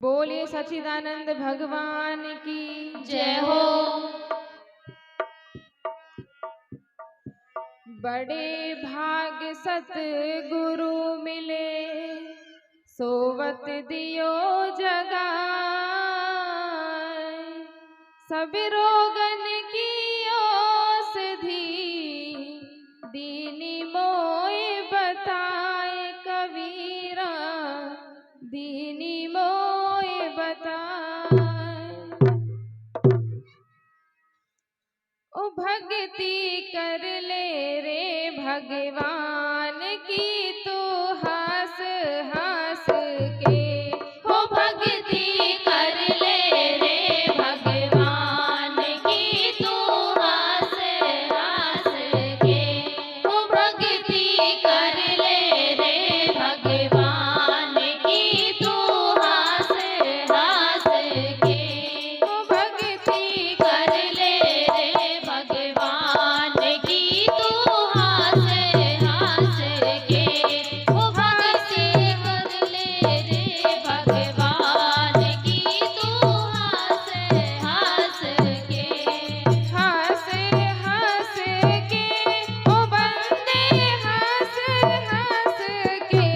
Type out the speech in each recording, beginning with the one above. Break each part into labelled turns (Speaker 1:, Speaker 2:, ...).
Speaker 1: बोलिए सच्चिदानंद भगवान की
Speaker 2: जय हो।
Speaker 1: बड़े भाग सतगुरु मिले, सोवत दियो जगाए। सब रोगन की औषधि दीनी मोय बताए, कबीरा दीनी मोय बताए। ओ भक्ति कर ले रे भगवान की, तू हंस हंस के।
Speaker 2: हो भक्ति कर ले रे भगवान की, तू हंस हंस के। हो भक्ति कर ले रे भगवान की, तू हंस हंस के। हो भक्ति कर ले रे भगवान की, तू हंस हंस के। हो भक्ति कर ले रे भगवान की, तू हंस हंस के।
Speaker 1: हंस हंस के ओ बंदे, हंस हंस के।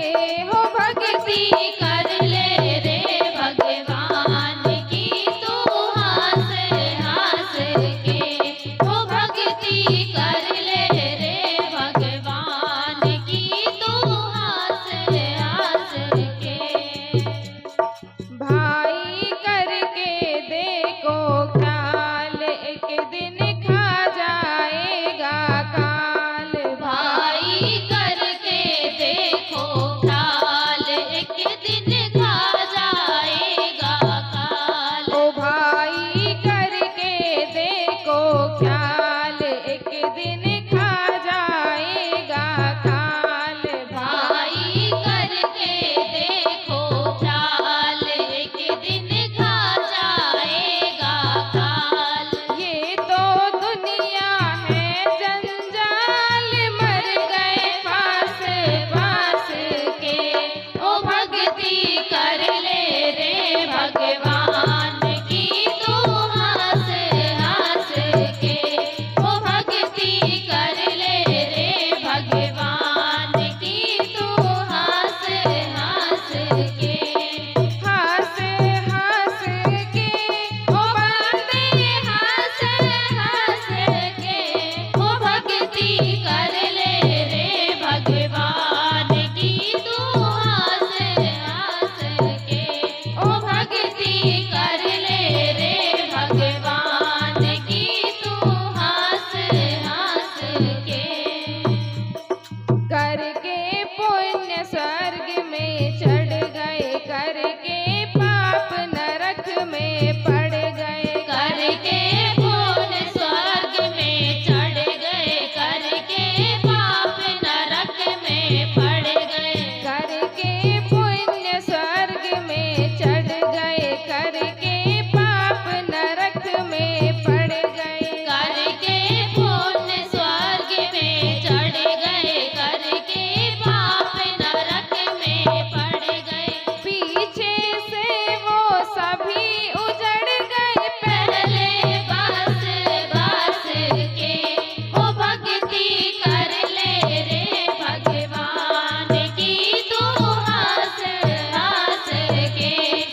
Speaker 1: हो भक्ति
Speaker 2: कर ले रे भगवान की, तू हंस हंस के। हो भक्ति कर ले रे भगवान की, तू हंस हंस के।
Speaker 1: भाई करके देखो ख्याल, एक दिन खा जाएगा काल।
Speaker 2: भाई करके देखो ख्याल, एक दिन खा जाएगा काल।
Speaker 1: ओ भाई करके देखो ख्याल, एक दिन खा जाएगा काल।
Speaker 2: भाई करके देखो ख्याल, एक दिन खा जाएगा काल।
Speaker 1: ये तो दुनिया है जंजाल, मर गए फांस फांस के।
Speaker 2: ओ भक्ति कर ले रे भगवान की, तू हंस हंस के। ओ भक्ति कर ले रे भगवान की, तू हंस हंस के।
Speaker 1: हंस हंस के ओ बंदे,
Speaker 2: हंस हंस के। ओ भक्ति कर ले रे भगवान की, तू हंस हंस के। ओ भक्ति कर ले रे भगवान की, तू हंस हंस के।
Speaker 1: करके पुण्य स्वर्ग में चढ़ गए, करके पाप नरक में पड़ गए।
Speaker 2: करके पुण्य स्वर्ग में चढ़ गए, करके पाप नरक में पड़ गए।
Speaker 1: करके पुण्य स्वर्ग में चढ़ गए, करके पाप नरक में पड़ गए।
Speaker 2: करके पुण्य स्वर्ग में चढ़ गए, करके पाप नरक में पड़ गए।
Speaker 1: पीछे से वो सभी उजड़ गए,
Speaker 2: पहले बस बस के। हो भक्ति कर ले रे भगवान की, तू हंस हंस के।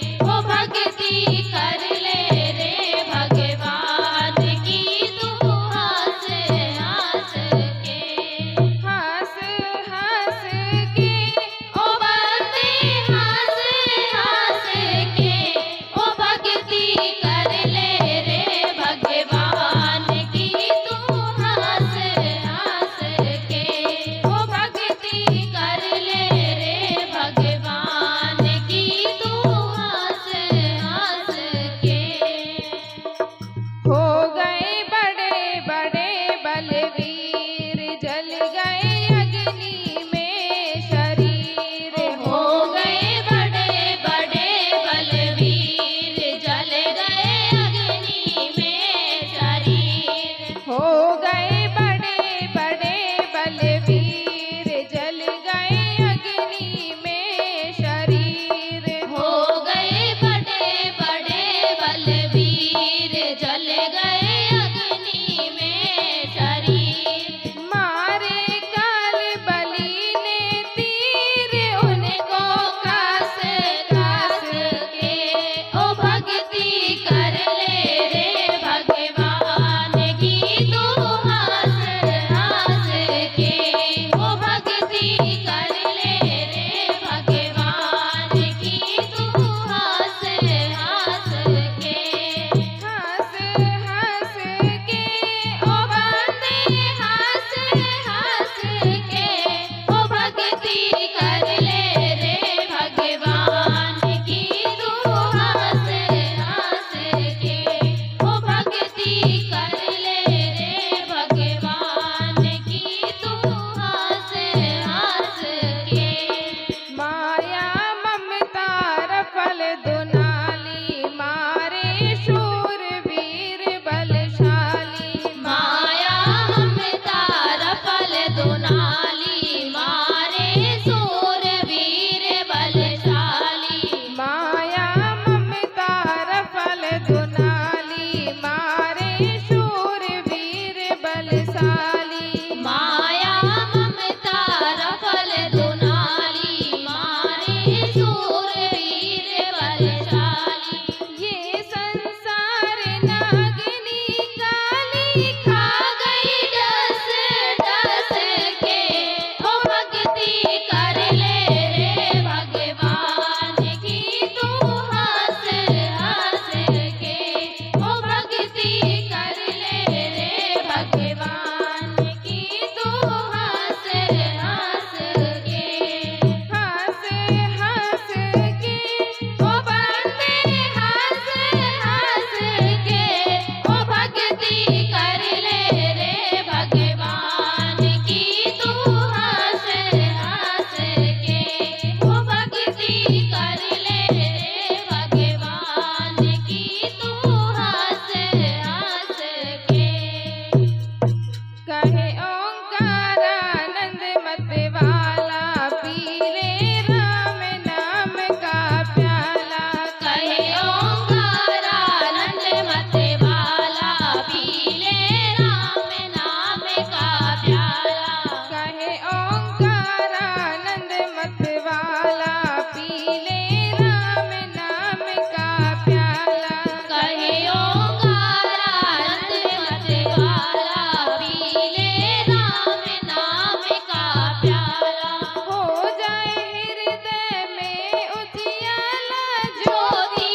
Speaker 2: बलशाली।
Speaker 1: ये संसार नागिनी काली
Speaker 2: खा गई डस डस के, ओ भक्ति कर ले रे भगवान की तू हंस हंस के, ओ भक्ति कर ले रे भगवान की तू हंस हंस के।
Speaker 1: हंस हंस के
Speaker 2: ओ बंदे हंस हंस के, ओ भक्ति कर ले रे भगवान की तू हंस हंस के, ओ भक्ति कर ले रे भगवान की तू हंस हंस के।
Speaker 1: कहे ओंकारानंद मत वाला पी ले राम नाम का प्याला।
Speaker 2: कहे ओंकारानंद मत वाला पी ले राम नाम का प्याला।
Speaker 1: कहे ओंकारानंद मत वाला पी ले राम नाम का प्याला।
Speaker 2: कहे ओंकारानंद मत वाला पी ले राम नाम का प्याला।
Speaker 1: हो जाए हृदय में उजियाला
Speaker 2: ज्योति